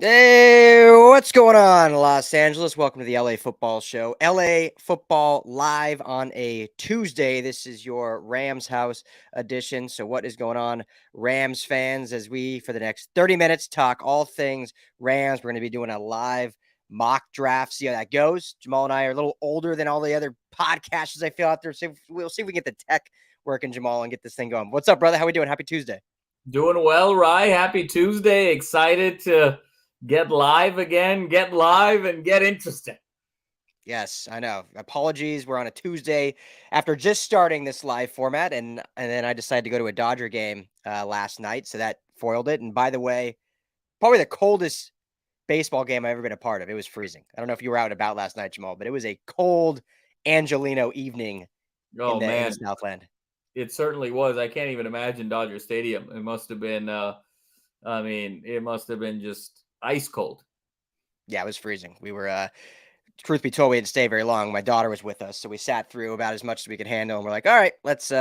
Hey, what's going on, Los Angeles? Welcome to the LA Football Show. LA Football live on a Tuesday. This is your RamsHouse edition. So, what is going on, Rams fans? As we, for the next 30 minutes, talk all things Rams. We're going to be doing a live mock draft. See how that goes. Jamal and I are a little older than all the other podcasters I feel out there. So, we'll see if we can get the tech working, Jamal, and get this thing going. What's up, brother? How we doing? Happy Tuesday. Doing well, Rye. Happy Tuesday. Excited to get live again, get live and get interesting. Yes, I know. Apologies. We're on a Tuesday after just starting this live format, and then I decided to go to a Dodger game last night, so that foiled it. And by the way, probably the coldest baseball game I've ever been a part of. It was freezing. I don't know if you were out and about last night, Jamal, but it was a cold Angelino evening in Oh the man, Southland. it certainly was. I can't even imagine Dodger Stadium. It must have been it must have been just ice cold. Yeah, it was freezing. We were truth be told, we didn't stay very long. My daughter was with us, so we sat through about as much as we could handle. And we're like, all right, let's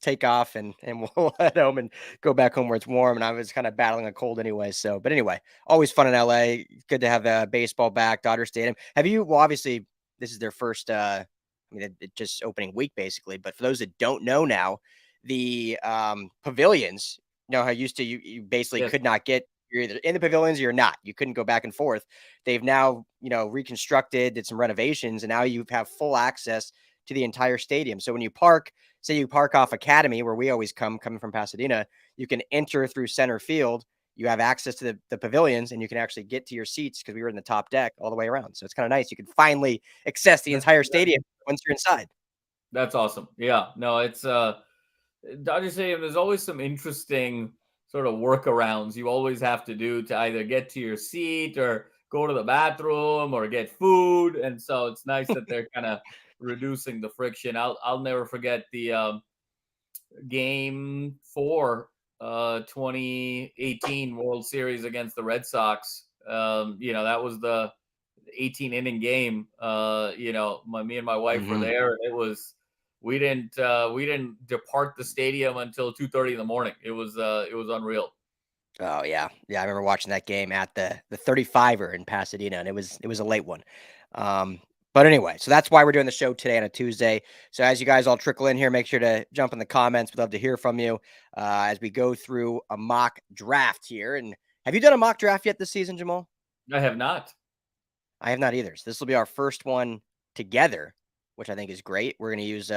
take off and we'll head home and go back home where it's warm. And I was kind of battling a cold anyway. So, but anyway, always fun in LA. Good to have baseball back, Dodger Stadium. Have you? Well, obviously, this is their first. It just opening week basically. But for those that don't know now, the pavilions. You know how used to you basically Yes. could not get. You're either in the pavilions or you're not. You couldn't go back and forth. They've now, reconstructed, did some renovations, and now you have full access to the entire stadium. So when you park, say you park off Academy, where we always coming from Pasadena, you can enter through center field. You have access to the pavilions, and you can actually get to your seats because we were in the top deck all the way around. So it's kind of nice. You can finally access the entire stadium once you're inside. That's awesome. Yeah. No, it's Dodger Stadium, there's always some interesting sort of workarounds you always have to do to either get to your seat or go to the bathroom or get food. And so it's nice that they're kind of reducing the friction. I'll never forget the game 4, 2018 World Series against the Red Sox. That was the 18 inning game. Me and my wife were Mm-hmm. there. We didn't depart the stadium until 2:30 in the morning. It was unreal. Oh yeah, yeah. I remember watching that game at the 35er in Pasadena, and it was a late one. Um, but anyway, so that's why we're doing the show today on a Tuesday. So as you guys all trickle in here, make sure to jump in the comments. We'd love to hear from you as we go through a mock draft here. And have you done a mock draft yet this season, Jamal? I have not. I have not either. So this will be our first one together, which I think is great. We're going to use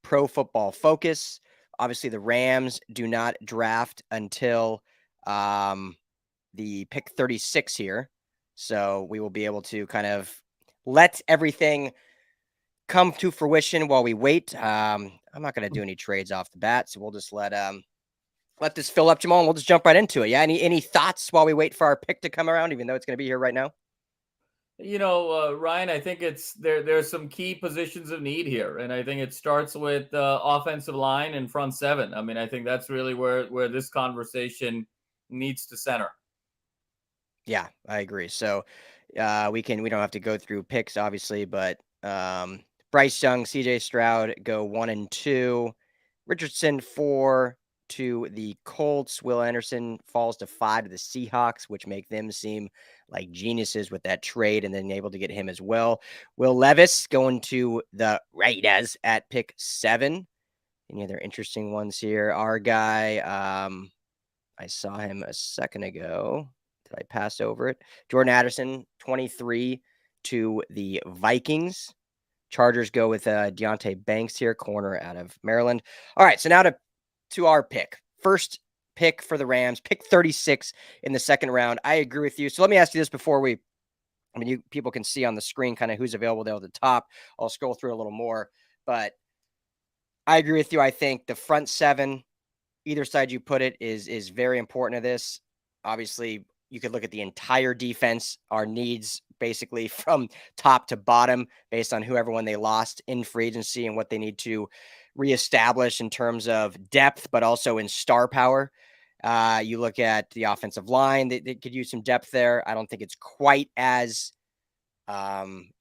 Pro Football Focus. Obviously, the Rams do not draft until the pick 36 here. So we will be able to kind of let everything come to fruition while we wait. I'm not going to do any trades off the bat, so we'll just let this fill up, Jamal, and we'll just jump right into it. Yeah, any thoughts while we wait for our pick to come around, even though it's going to be here right now? Ryan, I think it's there's some key positions of need here, and I think it starts with offensive line and front seven. I mean, I think that's really where this conversation needs to center. Yeah, I agree. So we don't have to go through picks, obviously, but Bryce Young, CJ Stroud go 1 and 2. Richardson 4 to the Colts. Will Anderson falls to 5 to the Seahawks, which make them seem like geniuses with that trade, and then able to get him as well. Will Levis going to the Raiders at pick 7. Any other interesting ones here? Our guy, I saw him a second ago. Did I pass over it? Jordan Addison, 23 to the Vikings. Chargers go with Deontay Banks here, corner out of Maryland. All right, so now to our pick. First pick for the Rams, pick 36 in the second round. I agree with you. So let me ask you this before you people can see on the screen kind of who's available there at the top. I'll scroll through a little more, but I agree with you. I think the front seven, either side you put it, is very important to this. Obviously, you could look at the entire defense, our needs basically from top to bottom based on who everyone they lost in free agency and what they need to reestablish in terms of depth, but also in star power. You look at the offensive line, they could use some depth there. I don't think it's quite as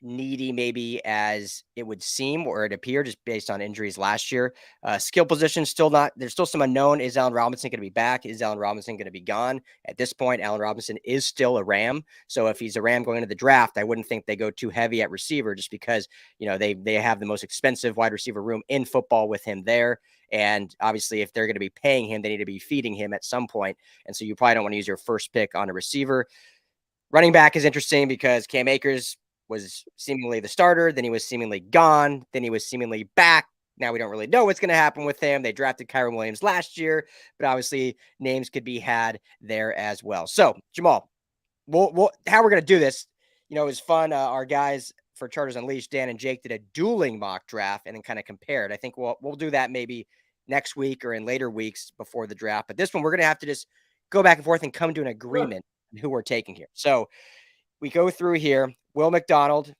needy maybe as it would seem or it appeared just based on injuries last year. Skill position still not, there's still some unknown. Is Allen Robinson going to be back? Is Allen Robinson going to be gone? At this point, Allen Robinson is still a Ram. So if he's a Ram going into the draft, I wouldn't think they go too heavy at receiver just because, they have the most expensive wide receiver room in football with him there. And obviously, if they're going to be paying him, they need to be feeding him at some point. And so you probably don't want to use your first pick on a receiver. Running back is interesting because Cam Akers was seemingly the starter. Then he was seemingly gone. Then he was seemingly back. Now we don't really know what's going to happen with him. They drafted Kyron Williams last year, but obviously names could be had there as well. So, Jamal, how we're going to do this, it was fun. Our guys for Charters Unleashed, Dan and Jake, did a dueling mock draft and then kind of compared. I think we'll do that maybe next week or in later weeks before the draft. But this one, we're going to have to just go back and forth and come to an agreement on who we're taking here. So we go through here. Will McDonald,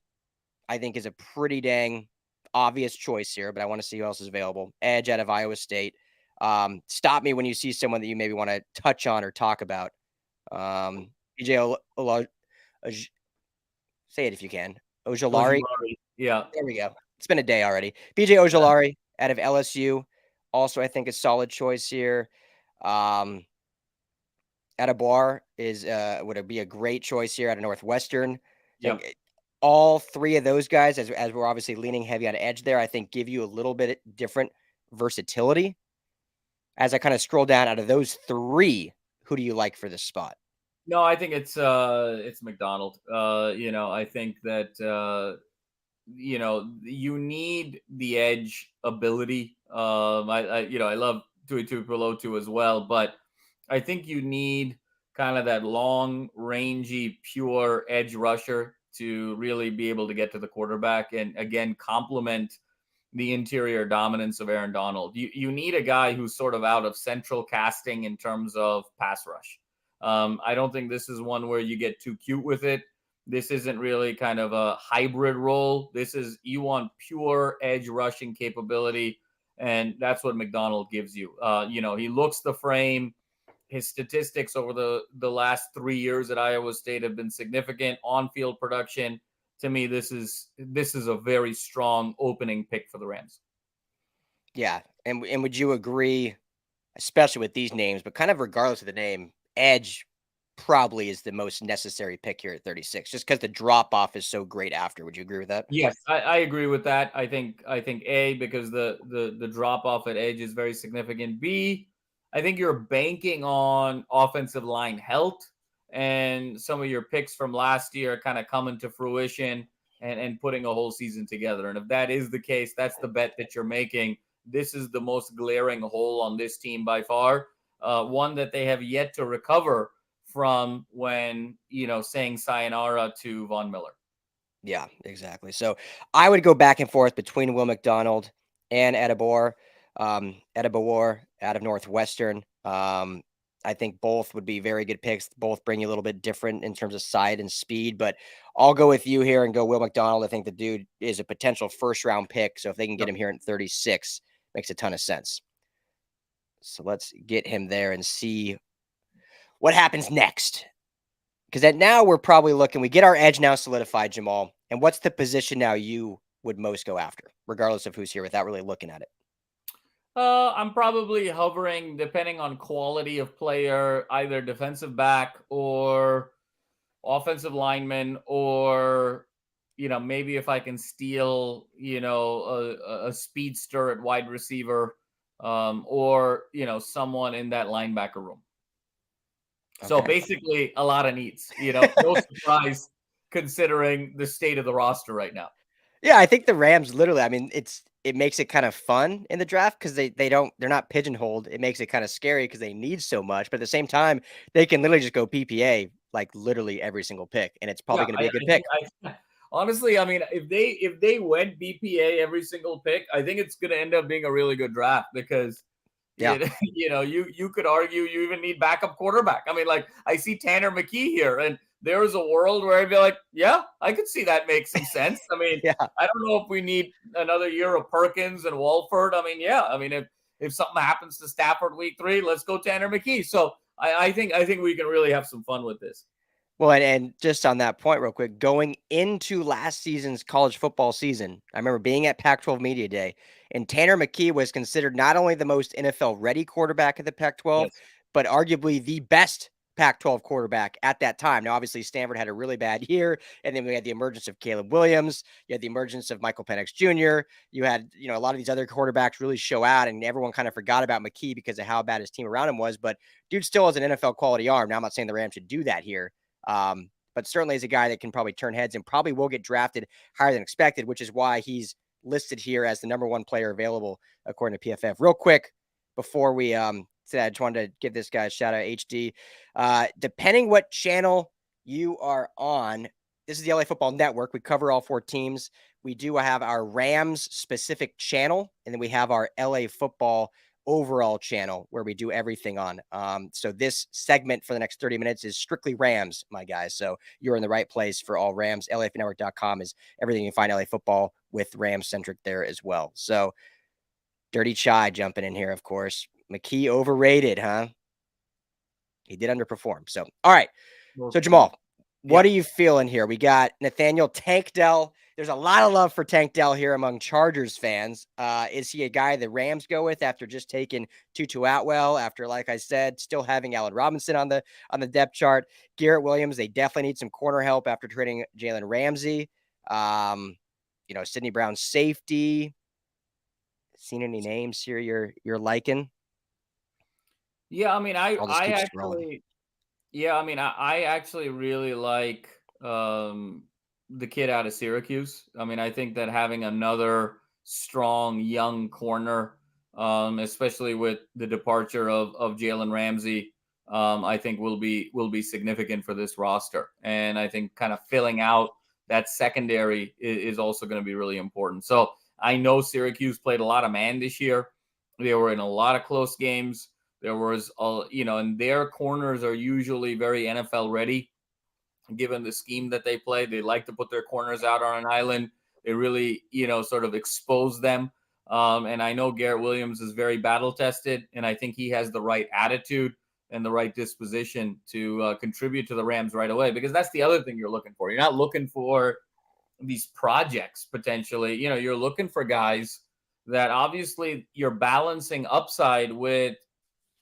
I think, is a pretty dang obvious choice here, but I want to see who else is available. Edge out of Iowa State. Stop me when you see someone that you maybe want to touch on or talk about. BJ say it if you can. Ojulari. Yeah. There we go. It's been a day already. BJ Ojulari out of LSU. Also, I think a solid choice here. Adeboir would be a great choice here out of Northwestern. Yep. All three of those guys, as we're obviously leaning heavy on edge there, I think give you a little bit different versatility. As I kind of scroll down out of those three, who do you like for this spot? No, I think it's McDonald. I think that you need the edge ability. I love Tutu Atwell as well, but I think you need kind of that long, rangy, pure edge rusher to really be able to get to the quarterback and, again, complement the interior dominance of Aaron Donald. You need a guy who's sort of out of central casting in terms of pass rush. I don't think this is one where you get too cute with it. This isn't really kind of a hybrid role. You want pure edge rushing capability, and that's what McDonald gives you. He looks the frame. His statistics over the last 3 years at Iowa State have been significant. On-field production, to me, this is a very strong opening pick for the Rams. Yeah, and would you agree, especially with these names, but kind of regardless of the name, edge probably is the most necessary pick here at 36, just because the drop off is so great after. Would you agree with that? Yes, I agree with that. I think A, because the drop off at edge is very significant. B, I think you're banking on offensive line health and some of your picks from last year kind of coming to fruition and putting a whole season together. And if that is the case, that's the bet that you're making. This is the most glaring hole on this team by far. One that they have yet to recover from when, saying sayonara to Von Miller. Yeah, exactly. So I would go back and forth between Will McDonald and Adeboir. Adeboir out of Northwestern. I think both would be very good picks. Both bring you a little bit different in terms of side and speed, but I'll go with you here and go Will McDonald. I think the dude is a potential first round pick. So if they can get him here at 36, makes a ton of sense. So let's get him there and see what happens next. Because now we're probably looking, we get our edge now solidified, Jamal. And what's the position now you would most go after, regardless of who's here, without really looking at it? I'm probably hovering, depending on quality of player, either defensive back or offensive lineman, or maybe if I can steal a speedster at wide receiver, or someone in that linebacker room. Okay. So basically a lot of needs, no surprise considering the state of the roster right now. Yeah, I think the Rams literally, I mean, it makes it kind of fun in the draft because they're not pigeonholed. It makes it kind of scary because they need so much, but at the same time, they can literally just go PPA like literally every single pick, and it's probably going to be a good pick. Honestly, I mean, if they went BPA every single pick, I think it's going to end up being a really good draft because you could argue you even need backup quarterback. I mean, like I see Tanner McKee here, and there's a world where I'd be like, yeah, I could see that make some sense. I mean, I don't know if we need another year of Perkins and Walford. I mean, if something happens to Stafford week 3, let's go Tanner McKee. So I think we can really have some fun with this. Well, and just on that point real quick, going into last season's college football season, I remember being at Pac-12 Media Day, and Tanner McKee was considered not only the most NFL-ready quarterback of the Pac-12, Yes. but arguably the best Pac-12 quarterback at that time. Now, obviously, Stanford had a really bad year, and then we had the emergence of Caleb Williams. You had the emergence of Michael Penix Jr. You had, a lot of these other quarterbacks really show out, and everyone kind of forgot about McKee because of how bad his team around him was. But dude still has an NFL quality arm. Now, I'm not saying the Rams should do that here. But certainly is a guy that can probably turn heads and probably will get drafted higher than expected, which is why he's listed here as the number one player available according to PFF. Real quick, before we say that, I just wanted to give this guy a shout out, HD. Depending what channel you are on, this is the LA Football Network. We cover all 4 teams. We do have our Rams specific channel, and then we have our LA Football overall channel where we do everything on. So this segment for the next 30 minutes is strictly Rams, my guys. So you're in the right place for all Rams. LAFBnetwork.com is everything you find LA football with Rams centric there as well. So Dirty Chai jumping in here, of course. McKee overrated, huh? He did underperform. So, all right. So Jamal, what are you feeling here? We got Nathaniel Tank Dell. There's a lot of love for Tank Dell here among Chargers fans. Is he a guy the Rams go with after just taking Tutu Atwell? After, like I said, still having Allen Robinson on the depth chart. Garrett Williams, they definitely need some corner help after trading Jalen Ramsey. Sidney Brown safety. Seen any names here you're liking? Yeah, I mean, I I'll just keep scrolling. actually, yeah, I mean, I actually really like the kid out of Syracuse. I mean, I think that having another strong young corner, especially with the departure of Jalen Ramsey, I think will be significant for this roster. And I think kind of filling out that secondary is also going to be really important. So I know Syracuse played a lot of man this year. They were in a lot of close games. There was, and their corners are usually very NFL ready, given the scheme that they play. They like to put their corners out on an island. They really, sort of expose them. And I know Garrett Williams is very battle tested, and I think he has the right attitude and the right disposition to contribute to the Rams right away, because that's the other thing you're looking for. You're not looking for these projects potentially. You're looking for guys that obviously you're balancing upside with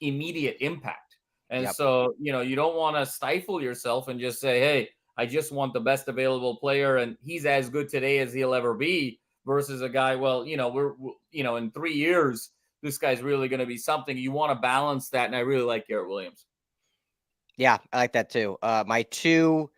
immediate impact. And so, you don't want to stifle yourself and just say, hey, I just want the best available player and he's as good today as he'll ever be, versus a guy, well, we're in 3 years, this guy's really going to be something. You want to balance that. And I really like Garrett Williams. Yeah, I like that too. My 2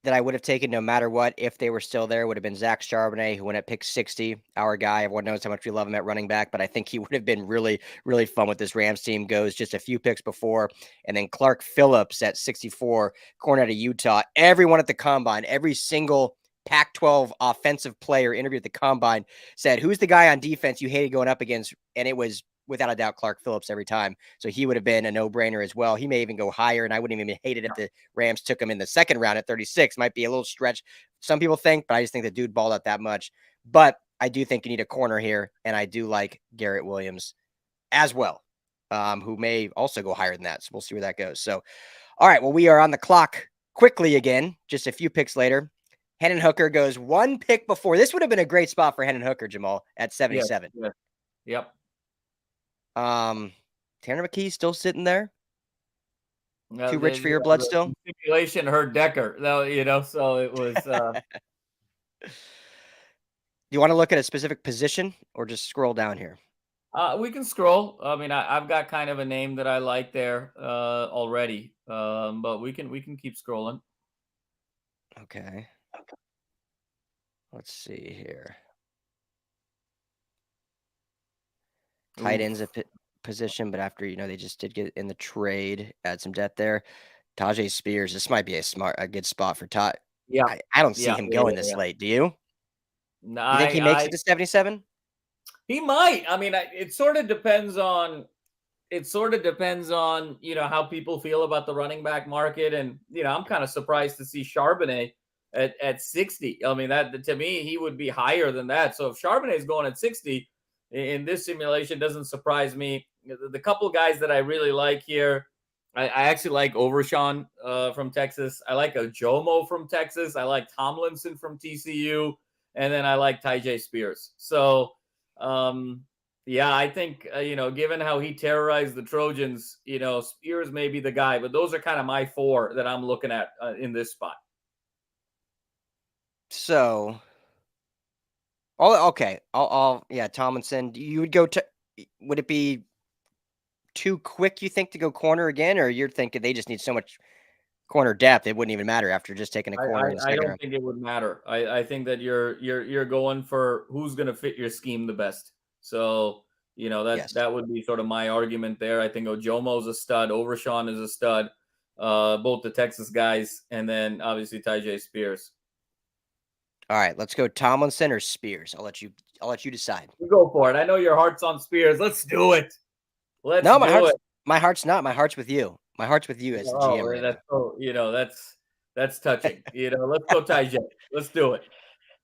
that I would have taken no matter what, if they were still there, would have been Zach Charbonnet, who went at pick 60, our guy. Everyone knows how much we love him at running back, but I think he would have been really, really fun with this Rams team. Goes just a few picks before. And then Clark Phillips at 64, corner out of Utah. Everyone at the combine, every single Pac-12 offensive player interviewed at the combine said, who's the guy on defense you hated going up against? And it was, without a doubt, Clark Phillips every time. So he would have been a no-brainer as well. He may even go higher, and I wouldn't even hate it if the Rams took him in the second round at 36. Might be a little stretch, some people think, but I just think the dude balled out that much. But I do think you need a corner here, and I do like Garrett Williams as well, who may also go higher than that. So we'll see where that goes. So, all right, well, we are on the clock quickly again, just a few picks later. Hendon Hooker goes 1 pick before. This would have been a great spot for Hendon Hooker, Jamal, at 77. Yeah. Yep. Tanner McKee still sitting there. Too rich for your blood still? Simulation hurt Decker, though, so it was. Do you want to look at a specific position or just scroll down here? We can scroll. I mean, I've got kind of a name that I like there already, but we can keep scrolling. Okay. Let's see here. Tight ends a position, but after they just did get in the trade, add some depth there. Tajay Spears. This might be a good spot for Todd. Yeah, I don't see him going this late. Do you? No, you think he makes it to 77? He might. I mean, it sort of depends on. How people feel about the running back market, and I'm kind of surprised to see Charbonnet at 60. I mean, that to me he would be higher than that. So if Charbonnet is going at 60 in this simulation, doesn't surprise me. The couple guys that I really like here, I actually like Overshawn from Texas. I like a Jomo from Texas. I like Tomlinson from TCU. And then I like Tyjae Spears. So, yeah, I think, given how he terrorized the Trojans, Spears may be the guy. But those are kind of my four that I'm looking at in this spot. So, okay. Yeah, Tomlinson. You would go to, would it be too quick, you think, to go corner again? Or you're thinking they just need so much corner depth, it wouldn't even matter after just taking a corner in the I second don't round? think it would matter. I think that you're going for who's going to fit your scheme the best. So Yes. that would be sort of my argument there. I think Ojomo's a stud. Overshawn is a stud. Both the Texas guys, and then obviously Tyjae Spears. All right, let's go Tomlinson or Spears. I'll let you decide. You go for it. I know your heart's on Spears. Let's do it. Let's No, do it. my heart's not. My heart's with you. My heart's with you as the GM right that's now. so that's touching. Let's go Tyjae. Let's do it.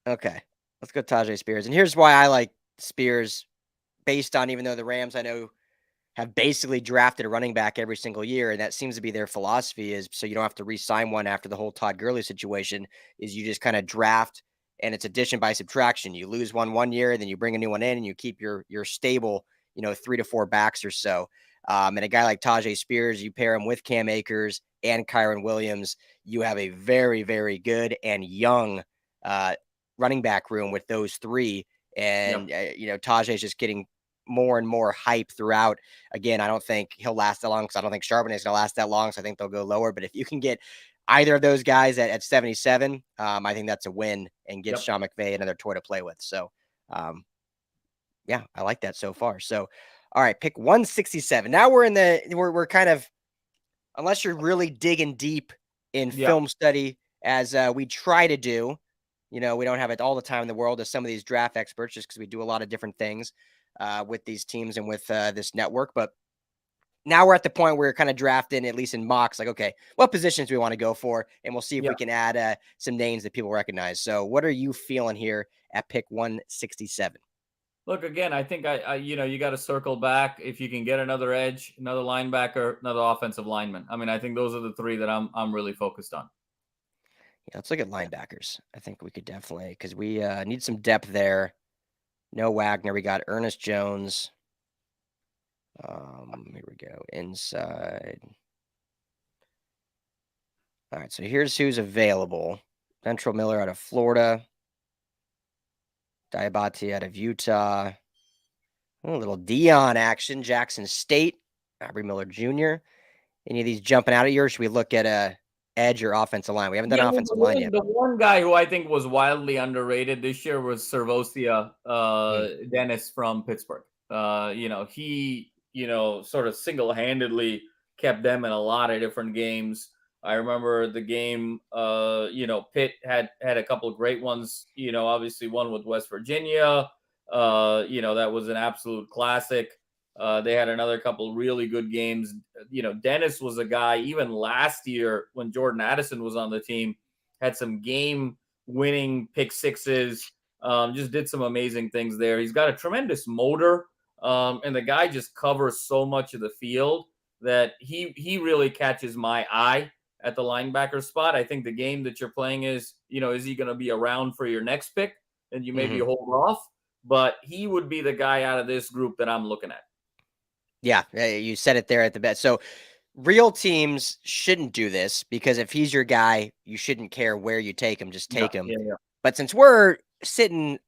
Okay, let's go Tyjae Spears. And here's why I like Spears, based on, even though the Rams, I know, have basically drafted a running back every single year, and that seems to be their philosophy, is so you don't have to re-sign one after the whole Todd Gurley situation, is you just kind of draft, and it's addition by subtraction. You lose one year, then you bring a new one in, and you keep your stable, 3 to 4 backs or so. And a guy like Tyjae Spears, you pair him with Cam Akers and Kyron Williams, you have a very, very good and young running back room with those three. And, Tajay is just getting more and more hype throughout. Again, I don't think he'll last that long because I don't think Charbonnet is going to last that long. So I think they'll go lower. But if you can get either of those guys at 77, I think that's a win and give Sean McVay another toy to play with. So, yeah, I like that so far. So, all right, pick 167. Now we're kind of, unless you're really digging deep in film study, as we try to do, we don't have it all the time in the world as some of these draft experts, just because we do a lot of different things with these teams and with this network. But now we're at the point where we're kind of drafting, at least in mocks, like, okay, what positions we want to go for? And we'll see if we can add some names that people recognize. So what are you feeling here at pick 167? Look, again, I think you got to circle back if you can get another edge, another linebacker, another offensive lineman. I mean, I think those are the three that I'm really focused on. Yeah, let's look at linebackers. I think we could definitely, because we need some depth there. No Wagner. We got Ernest Jones. Here we go. Inside. All right, so here's who's available. Ventrell Miller out of Florida. Diabate out of Utah. A little Dion action. Jackson State. Aubrey Miller Jr. Any of these jumping out at you, or should we look at a edge or offensive line? We haven't done offensive line yet. The one guy who I think was wildly underrated this year was Servosia Dennis from Pittsburgh. He sort of single-handedly kept them in a lot of different games. I remember the game, Pitt had a couple of great ones, obviously one with West Virginia, that was an absolute classic. They had another couple really good games. Dennis was a guy, even last year when Jordan Addison was on the team, had some game-winning pick sixes, just did some amazing things there. He's got a tremendous motor, and the guy just covers so much of the field that he really catches my eye at the linebacker spot. I think the game that you're playing is he going to be around for your next pick? And you maybe hold off. But he would be the guy out of this group that I'm looking at. Yeah, you said it there at the best. So real teams shouldn't do this, because if he's your guy, you shouldn't care where you take him, just take him. Yeah. But since we're sitting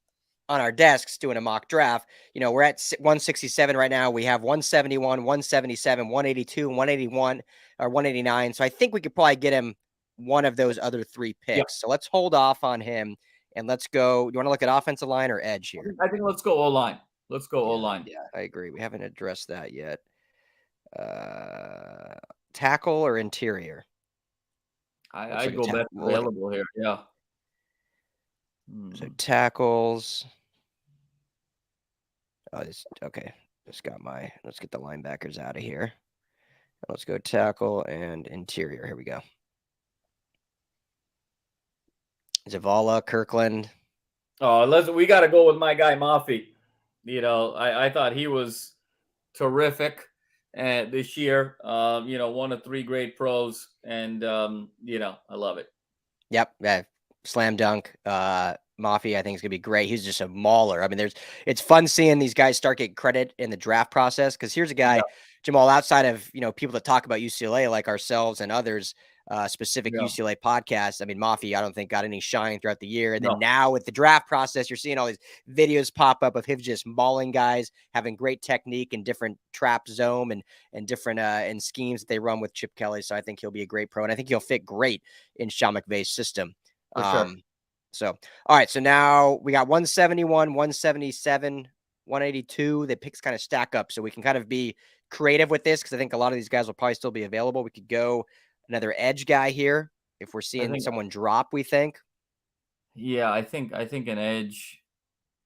on our desks doing a mock draft, we're at 167 right now. We have 171, 177, 182, 181, or 189. So I think we could probably get him one of those other three picks. Yeah. So let's hold off on him and let's go. You want to look at offensive line or edge here? I think let's go O-line. Let's go O-line. Yeah, I agree. We haven't addressed that yet. Tackle or interior? I'd go best available here. Yeah. So tackles. Oh, okay. Let's get the linebackers out of here. Let's go tackle and interior. Here we go. Zavala, Kirkland. Oh, we got to go with my guy Mafi. I thought he was terrific. this year. One of 3 great pros, and I love it. Yep. Yeah. Slam dunk. Mafia, I think, is gonna be great. He's just a mauler. I mean, it's fun seeing these guys start getting credit in the draft process. Because here's a guy, Yeah, Jamal, outside of people that talk about UCLA like ourselves and others, specific yeah, UCLA podcasts. I mean, Mafia, I don't think got any shine throughout the year. And no, then now with the draft process, you're seeing all these videos pop up of him just mauling guys, having great technique and different trap zone and different and schemes that they run with Chip Kelly. So I think he'll be a great pro, and I think he'll fit great in Sean McVay's system. for sure. So, all right. So now we got 171, 177, 182. The picks kind of stack up. So we can kind of be creative with this because I think a lot of these guys will probably still be available. We could go another edge guy here if we're I seeing think, someone drop, we think. yeah, I think an edge.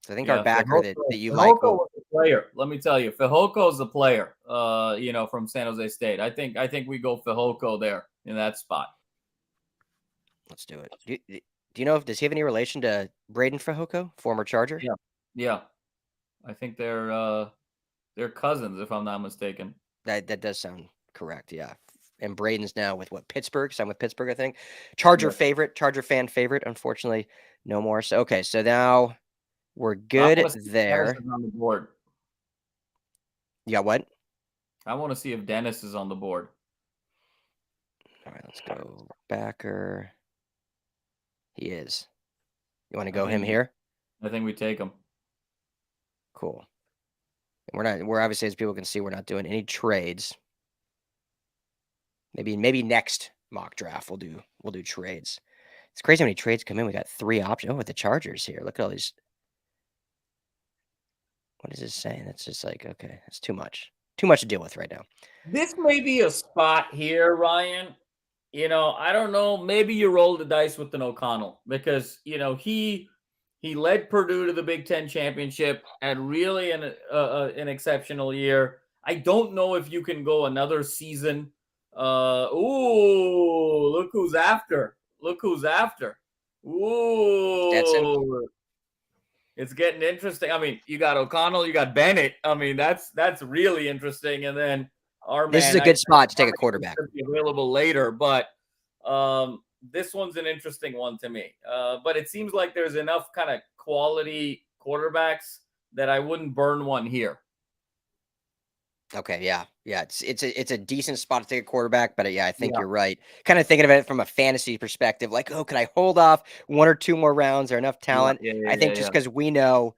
So I think our Yeah, backer that you like Fehoko will. was a player. Let me tell you, Fehoko's a player. From San Jose State. I think we go Fehoko there in that spot. Let's do it. Do you know does he have any relation to Braden Fehoko, former Charger? Yeah, yeah. I think they're cousins, if I'm not mistaken. That does sound correct. Yeah. And Braden's now with Pittsburgh. So I'm with Pittsburgh, I think. Charger fan favorite. Unfortunately, no more. So okay, so now we're good there. Dennis is on the board. You got what? I want to see if Dennis is on the board. All right, let's go backer. He is. You want to go him here? I think we take him. Cool. And we're obviously, as people can see, we're not doing any trades. Maybe next mock draft we'll do trades. It's crazy how many trades come in. We got 3 options. Oh, with the Chargers here. Look at all these. What is this saying? That's just like, okay, it's too much. Too much to deal with right now. This may be a spot here, Ryan. I don't know. Maybe you roll the dice with an O'Connell because he led Purdue to the Big Ten championship and really an exceptional year. I don't know if you can go another season. Look who's after. Ooh, Stetson. It's getting interesting. I mean, you got O'Connell, you got Bennett. I mean, that's really interesting. And then our This man, is a good spot to take a quarterback. Be available later, but this one's an interesting one to me. But it seems like there's enough kind of quality quarterbacks that I wouldn't burn one here. Okay, yeah. It's a decent spot to take a quarterback, but I think you're right. Kind of thinking of it from a fantasy perspective, like, oh, could I hold off 1 or 2 more rounds? Or enough talent? I think just because we know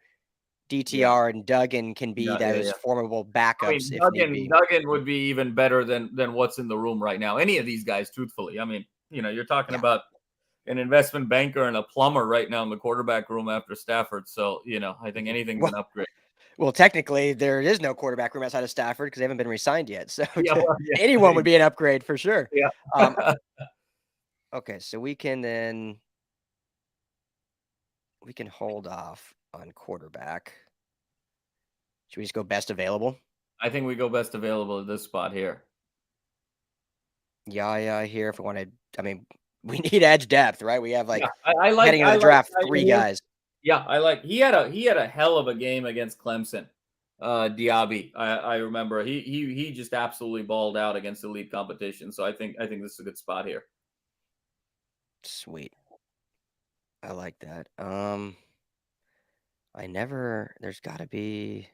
DTR and Duggan can be those formidable backups. I mean, Duggan would be even better than what's in the room right now. Any of these guys, truthfully. I mean, you're talking about an investment banker and a plumber right now in the quarterback room after Stafford. So, I think anything's an upgrade. Well, technically, there is no quarterback room outside of Stafford because they haven't been re-signed yet. So anyone would be an upgrade for sure. Yeah. Okay, so we can hold off on quarterback. Should we just go best available? I think we go best available at this spot here. Yeah, here if we want to. I mean, we need edge depth, right? We have I like heading into the draft 3 guys. Yeah, he had a hell of a game against Clemson. Diaby, I remember he just absolutely balled out against elite competition. So I think this is a good spot here. Sweet. I like that. There's got to be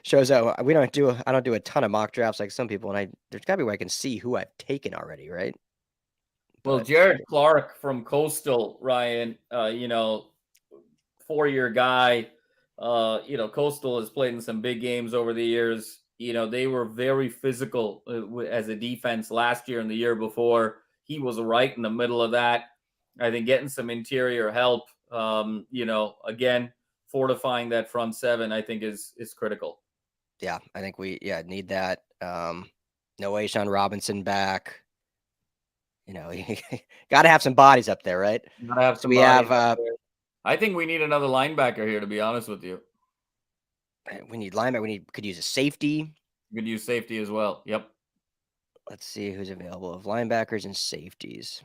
shows that I don't do a ton of mock drafts like some people, and there's got to be where I can see who I've taken already, right? Well, Jared Clark from Coastal, Ryan, 4-year guy. Coastal has played in some big games over the years. They were very physical as a defense last year and the year before. He was right in the middle of that. I think getting some interior help, again, fortifying that front seven, I think is critical. Yeah, I think we need that. No Ashawn Robinson back. Got to have some bodies up there, right? Gotta have some. I think we need another linebacker here, to be honest with you. We need linebacker. Could use a safety. You could use safety as well. Yep. Let's see who's available of linebackers and safeties.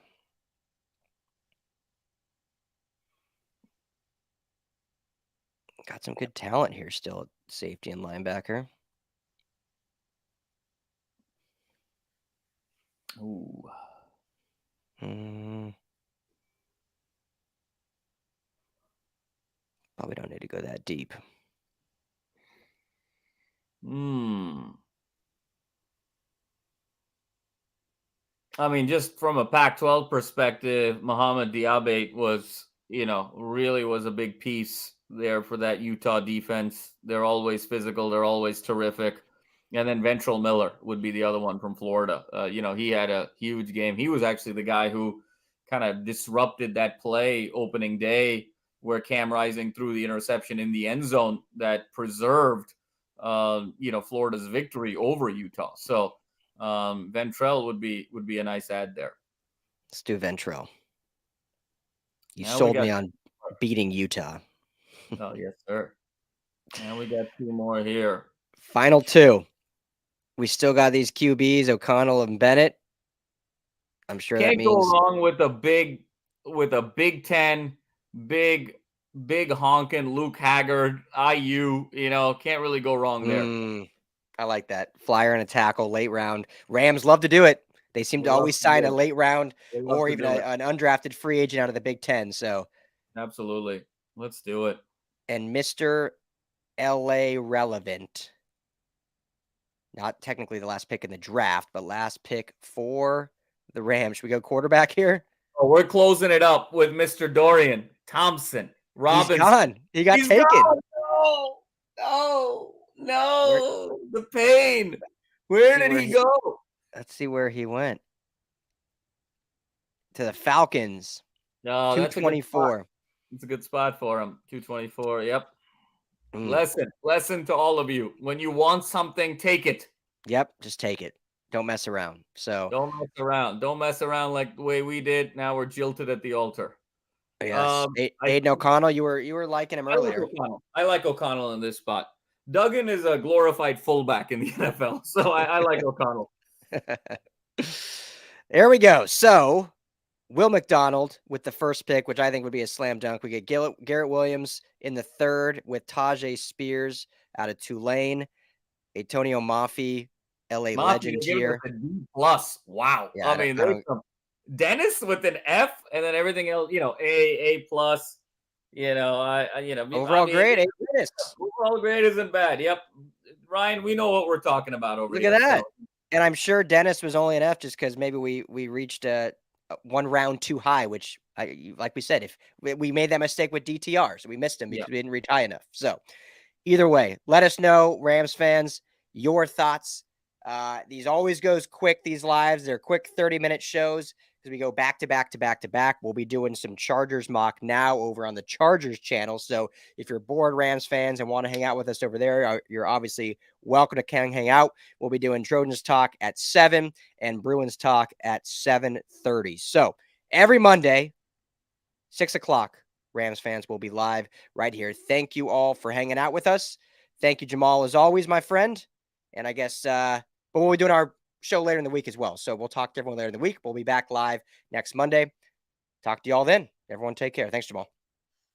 Got some good talent here still at safety and linebacker. Ooh. Probably don't need to go that deep. I mean, just from a Pac-12 perspective, Mohamed Diaby was, really was a big piece there for that Utah defense. They're always physical. They're always terrific. And then Ventrell Miller would be the other one from Florida. He had a huge game. He was actually the guy who kind of disrupted that play opening day where Cam Rising threw the interception in the end zone that preserved, Florida's victory over Utah. So Ventrell would be a nice add there. Let's do Ventrell. You sold me on beating Utah. Oh, yes, sir. And we got 2 more here. Final 2. We still got these QBs, O'Connell and Bennett. I'm sure that means can't go wrong with a Big Ten, big honking Luke Haggard, IU. Can't really go wrong there. I like that. Flyer and a tackle, late round. Rams love to do it. They seem to always sign a late round or even an undrafted free agent out of the Big Ten. So, absolutely, let's do it. And Mr. LA relevant. Not technically the last pick in the draft, but last pick for the Rams. Should we go quarterback here? Oh, we're closing it up with Mr. Dorian Thompson Robinson. He's gone. He got taken. Gone. No. The pain. Where did he go? Let's see where he went. To the Falcons. No, 224. It's a good spot for him. 224. Yep. Lesson to all of you. When you want something, take it. Yep. Just take it. Don't mess around. So don't mess around. Don't mess around like the way we did. Now we're jilted at the altar. Yes. Aiden O'Connell, you were liking him earlier. I like O'Connell in this spot. Duggan is a glorified fullback in the NFL, so I like O'Connell. There we go. So Will McDonald with the first pick, which I think would be a slam dunk. We get Garrett Williams in the 3rd with Tajay Spears out of Tulane. Antonio Mafi, LA legend here. Plus, wow. Yeah, I mean, Dennis with an F and then everything else, A plus. Overall grade, A-. Overall grade isn't bad. Yep. Ryan, we know what we're talking about over here. Look at that. So. And I'm sure Dennis was only an F just because maybe we reached one round too high, which, like we said, if we made that mistake with DTR, so we missed him because we didn't reach high enough. So either way, let us know, Rams fans, your thoughts. These always goes quick, these lives. They're quick 30-minute shows because we go back to back to back to back. We'll be doing some Chargers mock now over on the Chargers channel. So if you're bored Rams fans and want to hang out with us over there, you're obviously welcome to come hang out. We'll be doing Trojans Talk at 7 and Bruins Talk at 7:30. So every Monday, 6 o'clock, Rams fans will be live right here. Thank you all for hanging out with us. Thank you, Jamal, as always, my friend. And I guess, but we'll be doing our show later in the week as well. So we'll talk to everyone later in the week. We'll be back live next Monday. Talk to you all then. Everyone take care. Thanks, Jamal.